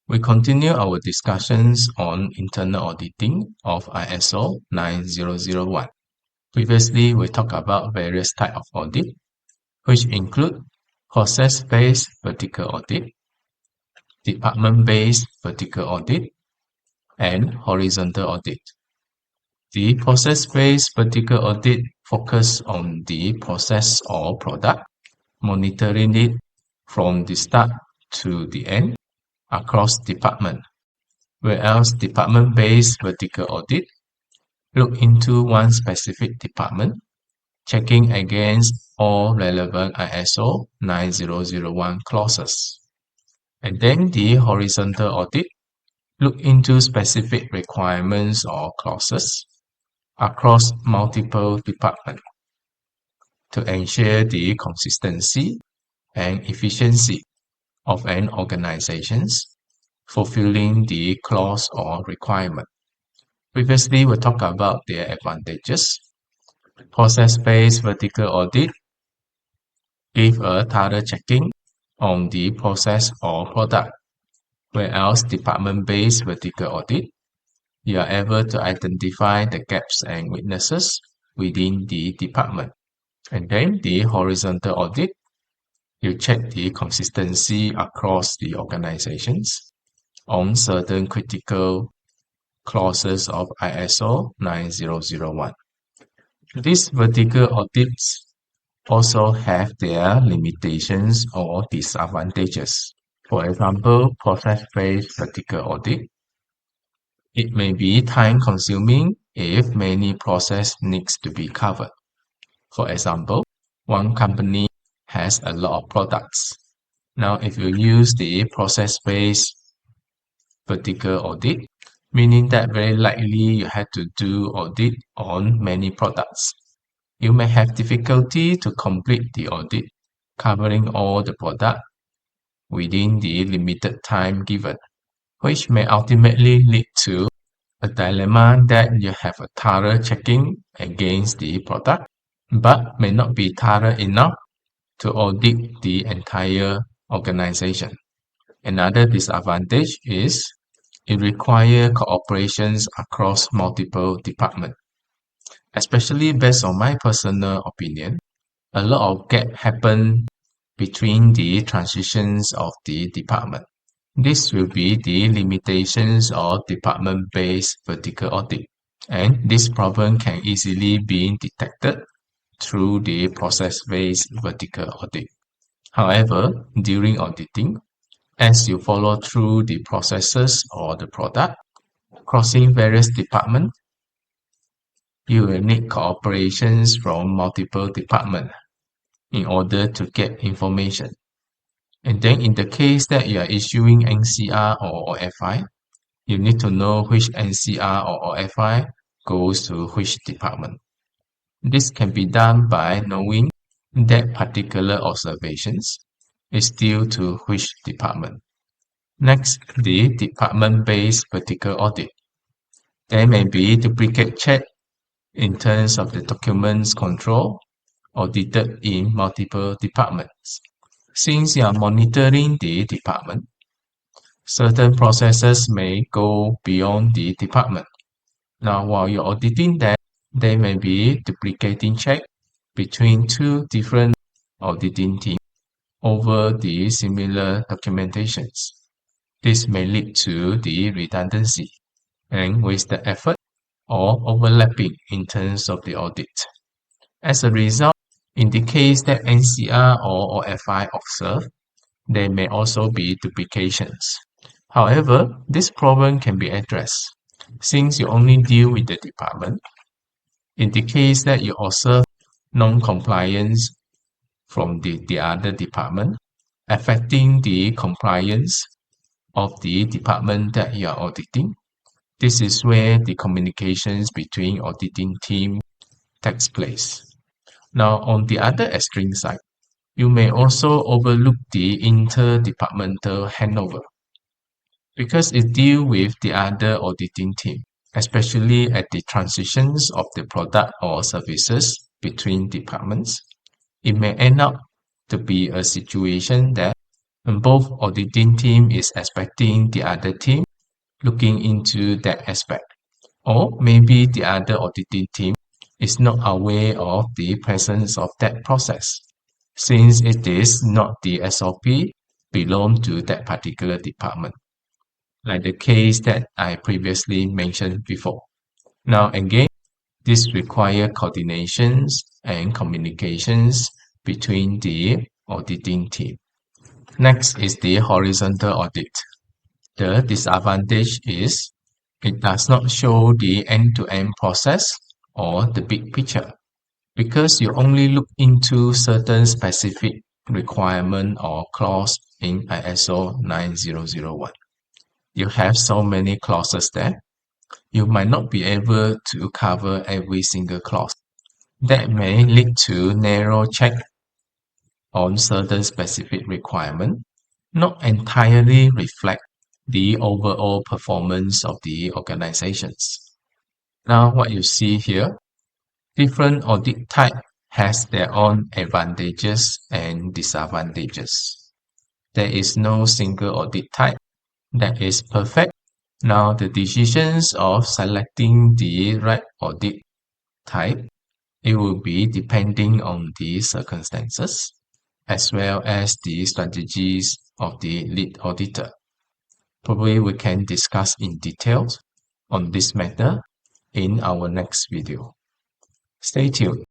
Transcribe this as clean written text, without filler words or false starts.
We continue our discussions on internal auditing of ISO 9001. Previously, we talked about various types of audit, which include process-based vertical audit, department-based vertical audit, and horizontal audit. The process-based vertical audit focuses on the process or product, monitoring it from the start to the end across department, whereas department-based vertical audit look into one specific department, checking against all relevant ISO 9001 clauses. And then the horizontal audit look into specific requirements or clauses across multiple departments to ensure the consistency and efficiency of an organization's fulfilling the clause or requirement. Previously, we talked about their advantages. Process-based vertical audit give a thorough checking on the process or product, whereas department-based vertical audit, you are able to identify the gaps and weaknesses within the department. And then the horizontal audit, you check the consistency across the organizations on certain critical clauses of ISO 9001. These vertical audits also have their limitations or disadvantages. For example, process-based vertical audit. It may be time-consuming if many process needs to be covered. For example, one company has a lot of products. Now, if you use the process-based vertical audit, meaning that very likely you had to do audit on many products. You may have difficulty to complete the audit covering all the product within the limited time given, which may ultimately lead to a dilemma that you have a thorough checking against the product, but may not be thorough enough to audit the entire organization. Another disadvantage is it requires cooperations across multiple departments. Especially based on my personal opinion, a lot of gap happen between the transitions of the department. This will be the limitations of department-based vertical audit, and this problem can easily be detected through the process-based vertical audit. However, during auditing, as you follow through the processes or the product, crossing various departments, you will need cooperations from multiple departments in order to get information. And then in the case that you are issuing NCR or OFI, you need to know which NCR or OFI goes to which department. This can be done by knowing that particular observations is due to which department. Next, the department-based vertical audit. There may be duplicate check in terms of the documents control audited in multiple departments. Since you are monitoring the department, certain processes may go beyond the department. Now, while you're auditing them, there may be duplicating check between two different auditing teams over the similar documentations. This may lead to the redundancy and wasted effort or overlapping in terms of the audit. As a result, in the case that NCR or OFI observe, there may also be duplications. However, this problem can be addressed since you only deal with the department. In the case that you observe non-compliance from the other department, affecting the compliance of the department that you are auditing, this is where the communications between auditing team takes place. Now, on the other extreme side, you may also overlook the interdepartmental handover because it deals with the other auditing team, especially at the transitions of the product or services between departments. It may end up to be a situation that And both auditing team is expecting the other team looking into that aspect. Or maybe the other auditing team is not aware of the presence of that process, since it is not the SOP belong to that particular department, like the case that I previously mentioned before. Now again, this requires coordinations and communications between the auditing team. Next is the horizontal audit. The disadvantage is it does not show the end-to-end process or the big picture because you only look into certain specific requirement or clause in ISO 9001. You have so many clauses there. You might not be able to cover every single clause. That may lead to narrow check on certain specific requirement, not entirely reflect the overall performance of the organizations. Now, what you see here, different audit type has their own advantages and disadvantages. There is no single audit type that is perfect. Now, the decisions of selecting the right audit type, it will be depending on the circumstances as well as the strategies of the lead auditor. Probably we can discuss in details on this matter in our next video. Stay tuned.